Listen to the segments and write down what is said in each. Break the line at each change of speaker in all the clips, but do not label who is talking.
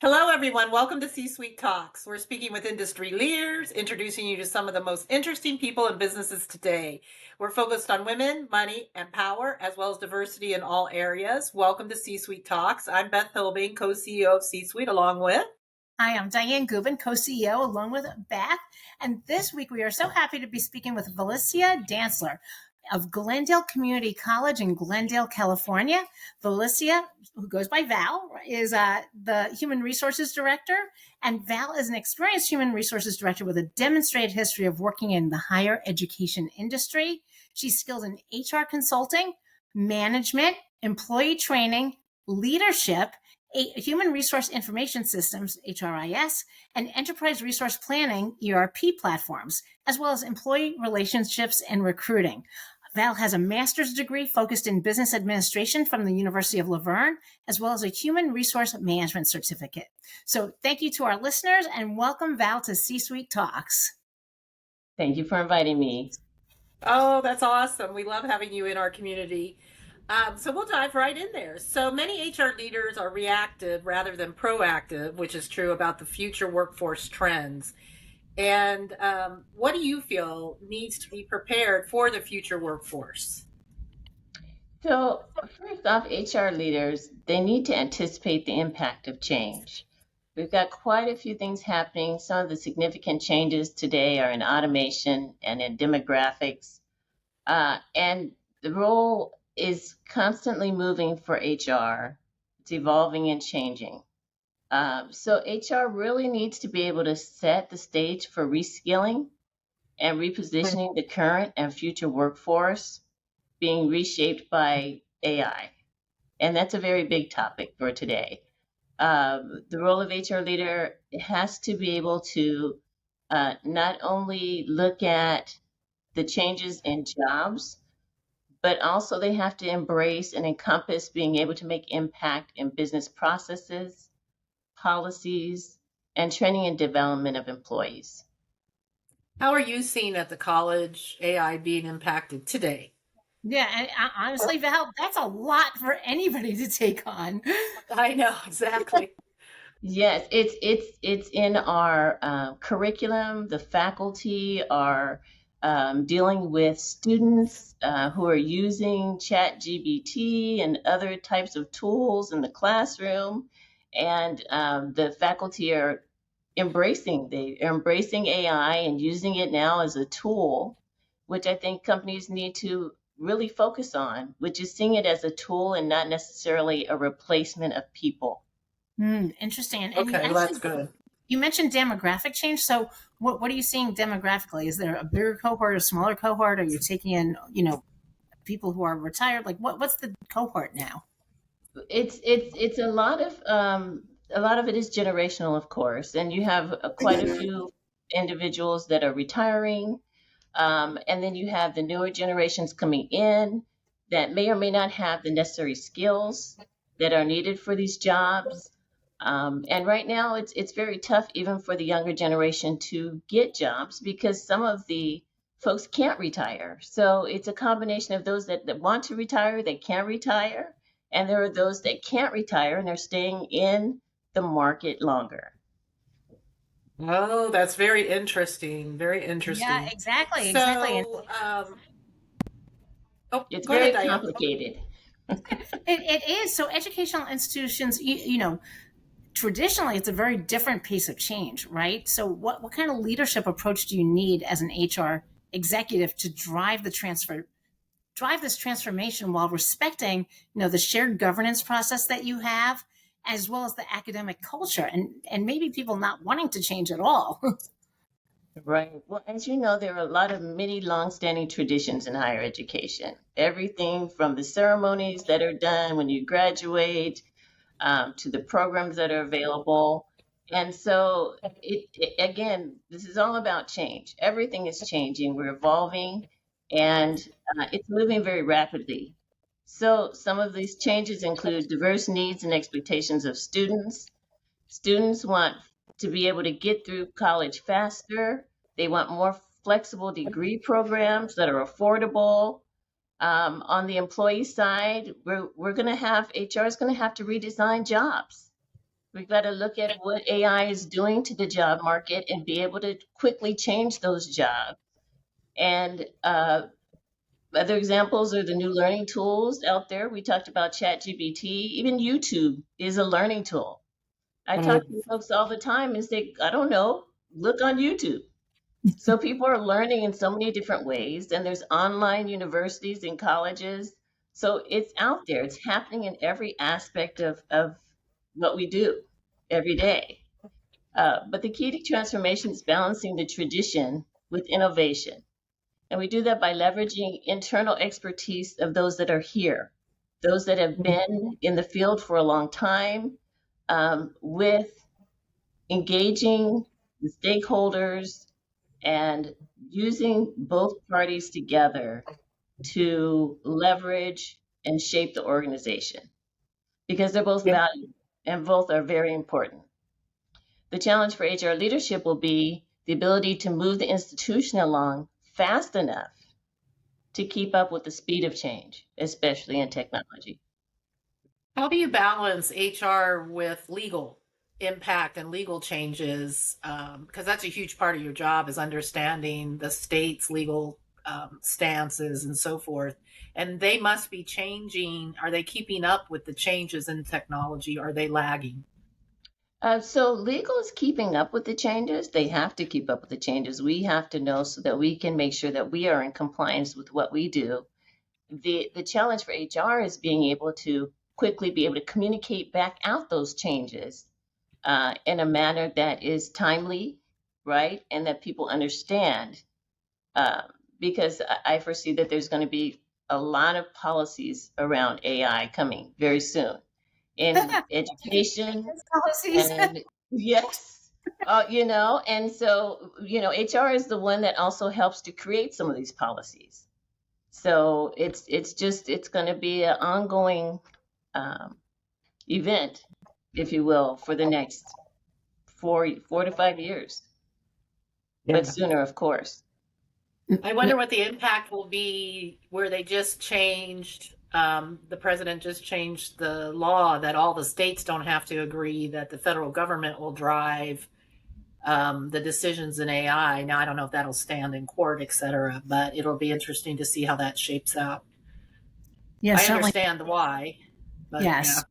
Hello, everyone. Welcome to C-Suite Talks. We're speaking with industry leaders, introducing you to some of the most interesting people and businesses today. We're focused on women, money, and power, as well as diversity in all areas. Welcome to C-Suite Talks. I'm Beth Hilbing, co-CEO of C-Suite, along with...
Hi, I'm Dianne Gubin, co-CEO, along with Beth. And this week we are so happy to be speaking with Valicia Dantzler of Glendale Community College in Glendale, California. Valicia, who goes by Val, is the Human Resources Director. And Val is an experienced Human Resources Director with a demonstrated history of working in the higher education industry. She's skilled in HR consulting, management, employee training, leadership, human resource information systems, HRIS, and enterprise resource planning, ERP platforms, as well as employee relationships and recruiting. Val has a master's degree focused in business administration from the University of Laverne, as well as a human resource management certificate. So thank you to our listeners and welcome, Val, to C-Suite Talks.
Thank you for inviting me.
Oh, that's awesome. We love having you in our community. So we'll dive right in there. So many HR leaders are reactive rather than proactive, which is true about the future workforce trends. And what do you feel needs to be prepared for the future workforce?
So, first off, HR leaders, they need to anticipate the impact of change. We've got quite a few things happening. Some of the significant changes today are in automation and in demographics. And the role is constantly moving for HR. It's evolving and changing. So HR really needs to be able to set the stage for reskilling and repositioning the current and future workforce being reshaped by AI. And that's a very big topic for today. The role of HR leader has to be able to not only look at the changes in jobs, but also they have to embrace and encompass being able to make impact in business processes, policies, and training and development of employees.
How are you seeing at the college AI being impacted today?
Yeah, and honestly, Val, that's a lot for anybody to take on.
I know, exactly.
Yes, it's in our curriculum. The faculty are dealing with students who are using ChatGPT and other types of tools in the classroom, and the faculty are embracing AI and using it now as a tool, which I think companies need to really focus on, which is seeing it as a tool and not necessarily a replacement of people.
Interesting. And
Okay, well, that's good.
you mentioned demographic change. So what are you seeing demographically? Is there a bigger cohort, a smaller cohort? Are you taking in, people who are retired? Like what's the cohort now?
It's a lot of it is generational, of course, and you have quite a few individuals that are retiring, and then you have the newer generations coming in that may or may not have the necessary skills that are needed for these jobs. And right now, it's very tough even for the younger generation to get jobs because some of the folks can't retire. So it's a combination of those that want to retire, they can retire, and there are those that can't retire and they're staying in the market longer.
Oh, that's very interesting. Very
Yeah,
interesting.
exactly. And
So, oh,
It's
go ahead,
very
Diane.
complicated.
it is. So educational institutions, traditionally it's a very different pace of change, right? So what kind of leadership approach do you need as an HR executive to drive this transformation while respecting, the shared governance process that you have, as well as the academic culture and maybe people not wanting to change at all?
Right. Well, as you know, there are a lot of many long-standing traditions in higher education. Everything from the ceremonies that are done when you graduate to the programs that are available. And so, again, this is all about change. Everything is changing. We're evolving, and it's moving very rapidly. So, some of these changes include diverse needs and expectations of students. Students want to be able to get through college faster. They want more flexible degree programs that are affordable. On the employee side, we're going to have HR is going to have to redesign jobs. We've got to look at what AI is doing to the job market and be able to quickly change those jobs. And other examples are the new learning tools out there. We talked about ChatGPT. Even YouTube is a learning tool. I talk to folks all the time and say, I don't know, look on YouTube. So people are learning in so many different ways, and there's online universities and colleges. So it's out there. It's happening in every aspect of what we do every day. But the key to transformation is balancing the tradition with innovation. And we do that by leveraging internal expertise of those that are here, those that have been in the field for a long time, with engaging the stakeholders and using both parties together to leverage and shape the organization because they're both valued and both are very important. The challenge for HR leadership will be the ability to move the institution along fast enough to keep up with the speed of change, especially in technology.
How do you balance HR with legal impact and legal changes? Because that's a huge part of your job is understanding the state's legal stances and so forth. And they must be changing. Are they keeping up with the changes in technology? Are they lagging?
So legal is keeping up with the changes. They have to keep up with the changes. We have to know so that we can make sure that we are in compliance with what we do. The challenge for HR is being able to quickly be able to communicate back out those changes in a manner that is timely, right, and that people understand. Because I foresee that there's going to be a lot of policies around AI coming very soon in education
Policies.
and yes, and so HR is the one that also helps to create some of these policies. So it's going to be an ongoing event, if you will, for the next 4 to 5 years, but sooner, of course.
I wonder what the impact will be where they just changed, the president just changed the law that all the states don't have to agree, that the federal government will drive the decisions in AI. Now, I don't know if that'll stand in court, et cetera, but it'll be interesting to see how that shapes out.
Yeah,
I
certainly.
understand the why, but
Yes.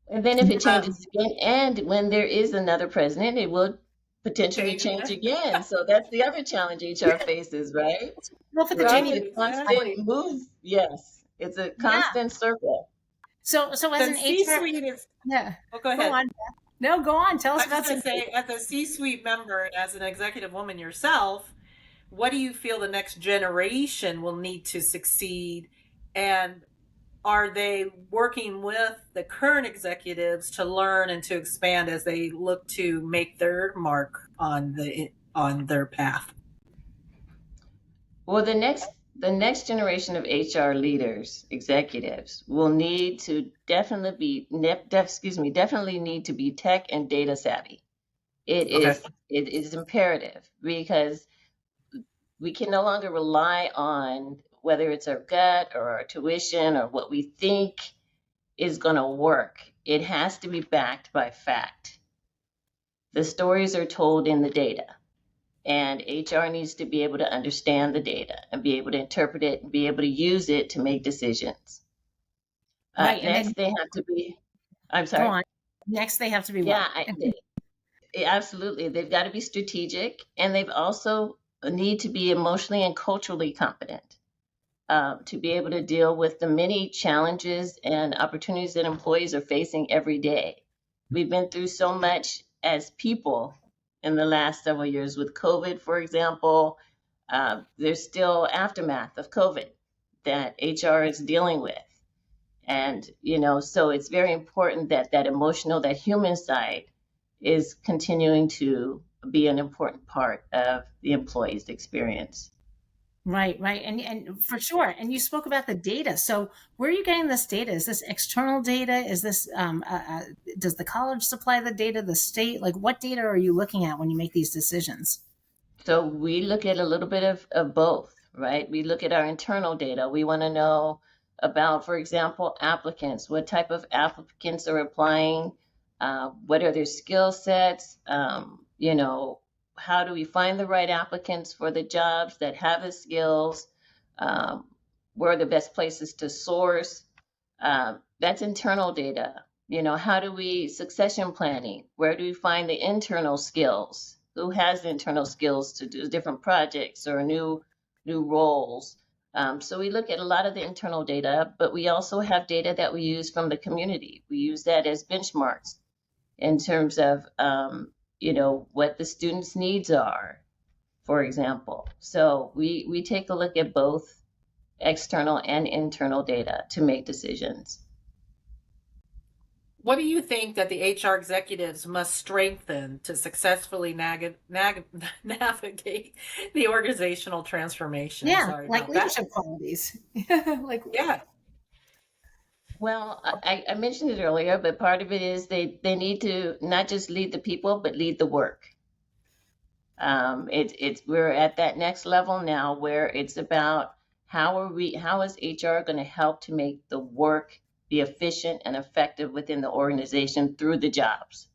And then if it changes again, and when there is another president, it will potentially change again. So that's the other challenge HR faces, right?
Well, for the
Right?
change.
A constant move. Yes, it's a constant circle.
So as
the
an HR,
C-suite is.
yeah.
Oh, go ahead.
Go on. No, go on. Tell us
I was
about
going to say, as a C-suite member, as an executive woman yourself, what do you feel the next generation will need to succeed, and are they working with the current executives to learn and to expand as they look to make their mark on their path?
Well, the next generation of HR leaders, executives, will need to definitely need to be tech and data savvy. It is imperative because we can no longer rely on whether it's our gut or our tuition or what we think is going to work. It has to be backed by fact. The stories are told in the data, and HR needs to be able to understand the data and be able to interpret it and be able to use it to make decisions.
Right.
Next, they have to be. I'm sorry.
Go on. Next, they have to be.
Yeah, absolutely. They've got to be strategic, and they've also need to be emotionally and culturally competent to be able to deal with the many challenges and opportunities that employees are facing every day. We've been through so much as people in the last several years with COVID, for example. There's still aftermath of COVID that HR is dealing with. And, so it's very important that that emotional, that human side is continuing to be an important part of the employee's experience.
Right. And for sure. And you spoke about the data. So where are you getting this data? Is this external data? Is this, does the college supply the data, the state? Like what data are you looking at when you make these decisions?
So we look at a little bit of both, right? We look at our internal data. We want to know about, for example, applicants, what type of applicants are applying, What are their skill sets? How do we find the right applicants for the jobs that have the skills? Um, where are the best places to source? That's internal data. How do we succession planning? Where do we find the internal skills? Who has the internal skills to do different projects or new roles? So we look at a lot of the internal data, but we also have data that we use from the community. We use that as benchmarks in terms of what the students' needs are, for example. So we take a look at both external and internal data to make decisions.
What do you think that the HR executives must strengthen to successfully navigate the organizational transformation?
Yeah,
Sorry
like
about that.
leadership qualities. Like,
Yeah.
Well, I mentioned it earlier, but part of it is they need to not just lead the people, but lead the work. We're at that next level now where it's about how is HR going to help to make the work be efficient and effective within the organization through the jobs.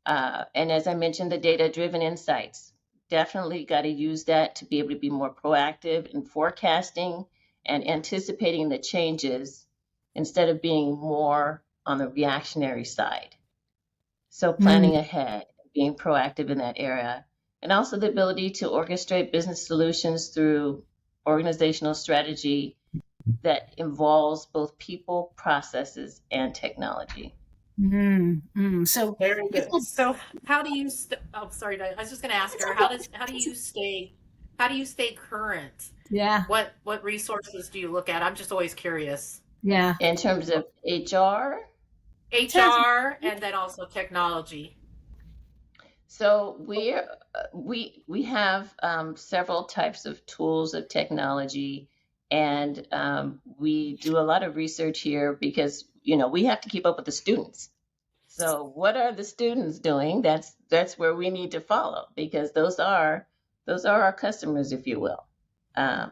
And as I mentioned, the data-driven insights, definitely got to use that to be able to be more proactive in forecasting and anticipating the changes instead of being more on the reactionary side. So planning ahead, being proactive in that area, and also the ability to orchestrate business solutions through organizational strategy that involves both people, processes, and technology.
So
Very good. So, how do you? Oh, sorry. I was just going to ask her. How do you stay current?
yeah,
What resources do you look at? I'm just always curious.
yeah.
In terms of HR,
HR and then also technology.
so we have several types of tools of technology, and we do a lot of research here because we have to keep up with the students. So what are the students doing? That's where we need to follow because those are our customers, if you will.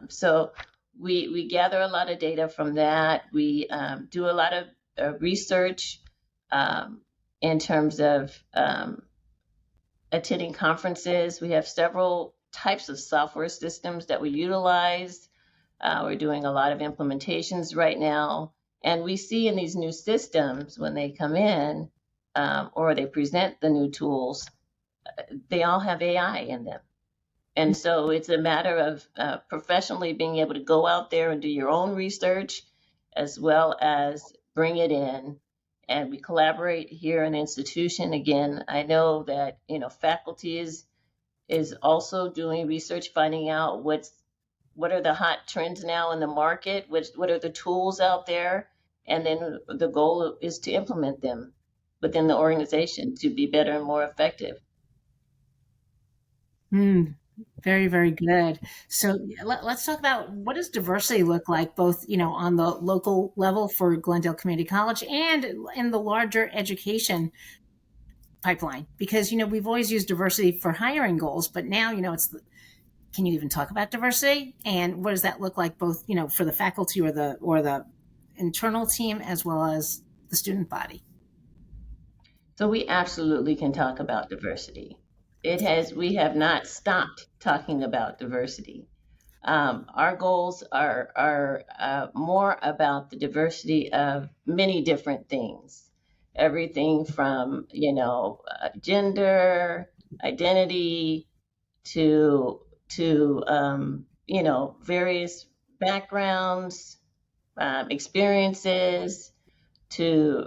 So we gather a lot of data from that. We do a lot of research in terms of attending conferences. We have several types of software systems that we utilize. We're doing a lot of implementations right now. And we see in these new systems when they come in or they present the new tools, they all have AI in them. And so it's a matter of professionally being able to go out there and do your own research as well as bring it in. And we collaborate here in the institution. Again, I know that faculty is also doing research, finding out what are the hot trends now in the market, what are the tools out there, and then the goal is to implement them within the organization to be better and more effective.
Very, very good. So let's talk about what does diversity look like, both on the local level for Glendale Community College and in the larger education pipeline. Because we've always used diversity for hiring goals, but now can you even talk about diversity, and what does that look like, both for the faculty or the internal team as well as the student body?
So we absolutely can talk about diversity. We have not stopped talking about diversity. Our goals are more about the diversity of many different things, everything from gender, identity, to various backgrounds, experiences, to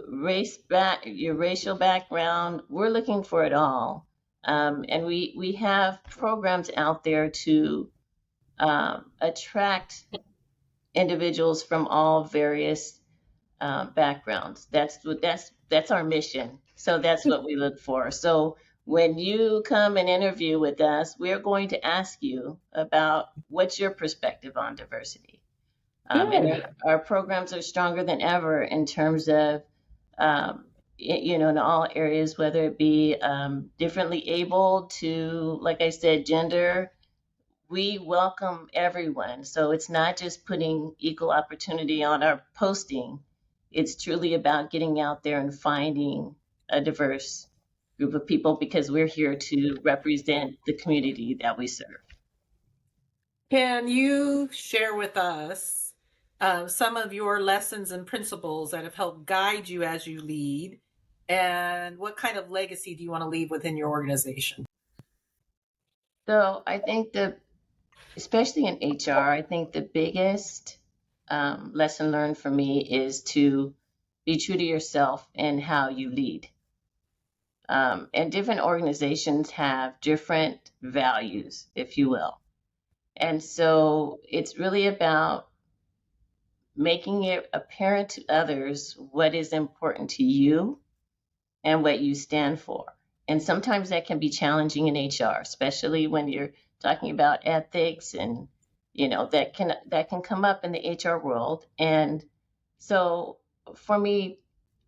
your racial background. We're looking for it all. And we have programs out there to attract individuals from all various backgrounds. That's our mission. So that's what we look for. So when you come and interview with us, we're going to ask you about what's your perspective on diversity. And our programs are stronger than ever in terms of in all areas, whether it be differently able to, like I said, gender. We welcome everyone. So it's not just putting equal opportunity on our posting. It's truly about getting out there and finding a diverse group of people because we're here to represent the community that we serve.
Can you share with us some of your lessons and principles that have helped guide you as you lead? And what kind of legacy do you want to leave within your organization?
So I think especially in HR, I think the biggest lesson learned for me is to be true to yourself and how you lead. And different organizations have different values, if you will. And so it's really about making it apparent to others what is important to you and what you stand for. And sometimes that can be challenging in HR, especially when you're talking about ethics and that can come up in the HR world. And so for me,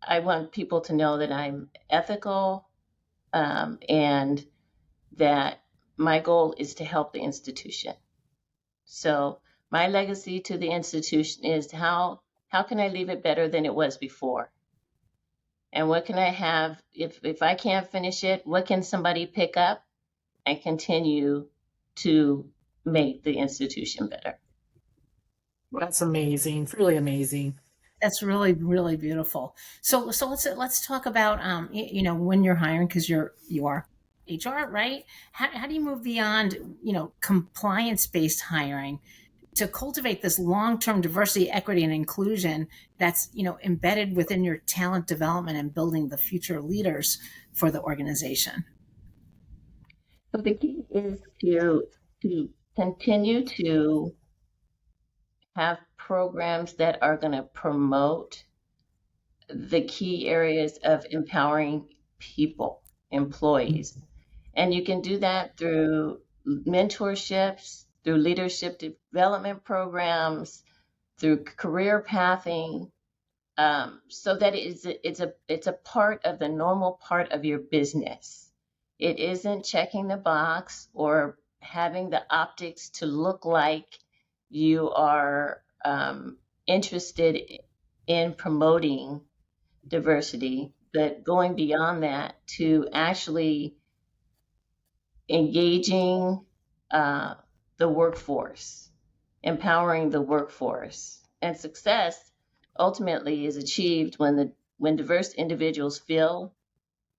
I want people to know that I'm ethical, and that my goal is to help the institution. So my legacy to the institution is how can I leave it better than it was before? And what can I have if I can't finish it, what can somebody pick up and continue to make the institution better?
That's amazing. It's really amazing.
That's really, really beautiful. So let's talk about when you're hiring, because you are HR, right? How do you move beyond compliance based hiring to cultivate this long-term diversity, equity, and inclusion that's embedded within your talent development and building the future leaders for the organization?
So the key is to continue to have programs that are going to promote the key areas of empowering people, employees. And you can do that through mentorships, through leadership development programs, through career pathing, so that it's a part of the normal part of your business. It isn't checking the box or having the optics to look like you are interested in promoting diversity, but going beyond that to actually engaging the workforce, empowering the workforce. And success ultimately is achieved when diverse individuals feel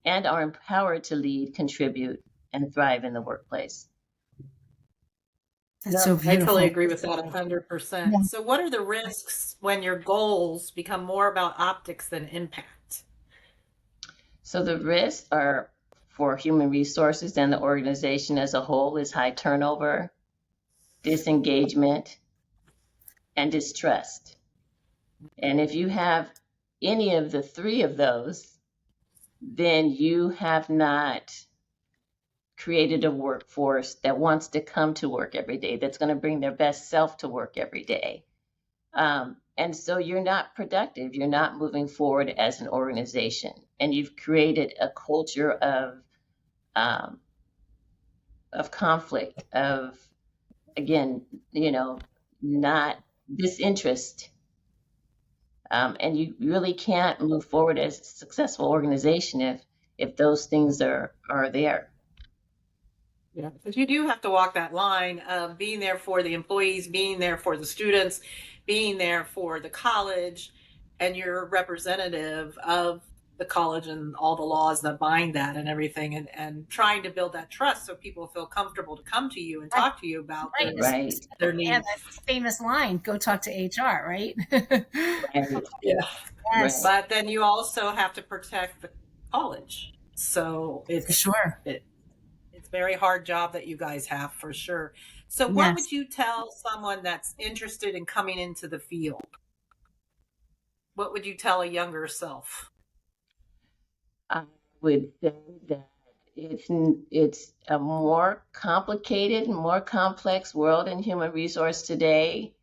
and are empowered to lead, contribute, and thrive in the workplace.
That's so beautiful.
I totally agree with that 100%.
Yeah.
So what are the risks when your goals become more about optics than impact?
So the risks are for human resources and the organization as a whole is high turnover, disengagement, and distrust. And if you have any of the three of those, then you have not created a workforce that wants to come to work every day, that's going to bring their best self to work every day. And so you're not productive. You're not moving forward as an organization. And you've created a culture of conflict, of, again, not disinterest. And you really can't move forward as a successful organization if those things are there.
Yeah, because you do have to walk that line of being there for the employees, being there for the students, being there for the college, and you're representative of the college and all the laws that bind that and everything, and trying to build that trust so people feel comfortable to come to you and talk to you about their needs.
Yeah, that's a famous line, go talk to HR, right?
Right.
Yeah.
Yes.
But then you also have to protect the college. So it's
sure.
It's a very hard job that you guys have, for sure. So what would you tell someone that's interested in coming into the field? What would you tell a younger self?
I would say that it's a more complicated, more complex world in human resource today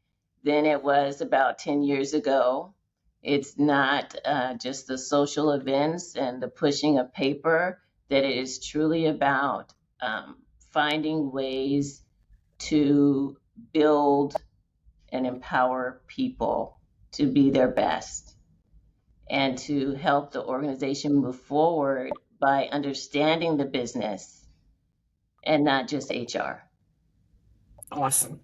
than it was about 10 years ago. It's not just the social events and the pushing of paper, that it is truly about finding ways to build and empower people to be their best. and to help the organization move forward by understanding the business and not just HR.
Awesome.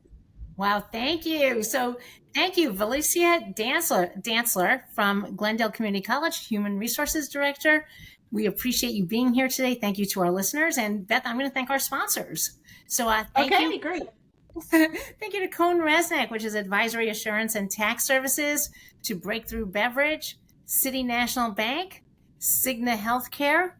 Wow, thank you. So thank you, Valicia Dantzler from Glendale Community College, Human Resources Director. We appreciate you being here today. Thank you to our listeners. And Beth, I'm going to thank our sponsors. So thank you.
Great.
Thank you to Cone Resnick, which is Advisory Assurance and Tax Services, to Breakthrough Beverage, City National Bank, Cigna Healthcare,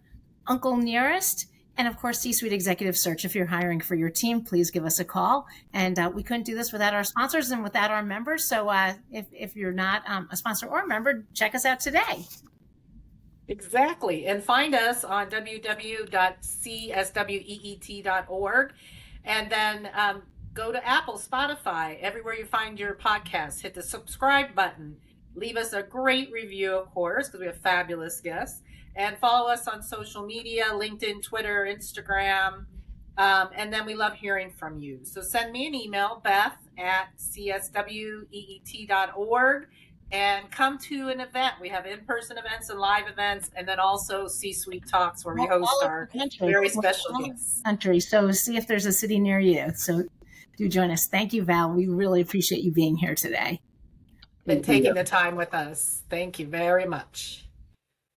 Uncle Nearest, and of course, C-Suite Executive Search. If you're hiring for your team, please give us a call. And we couldn't do this without our sponsors and without our members. So if you're not a sponsor or a member, check us out today.
Exactly. And find us on www.csweet.org. And then go to Apple, Spotify, everywhere you find your podcasts. Hit the subscribe button. Leave us a great review, of course, because we have fabulous guests. And follow us on social media, LinkedIn, Twitter, Instagram. And then we love hearing from you. So send me an email, beth@csweet.org, and come to an event. We have in-person events and live events, and then also C-Suite Talks, where we host our very special guests.
So see if there's a city near you. So do join us. Thank you, Val. We really appreciate you being here today.
And taking the time with us. Thank you very much.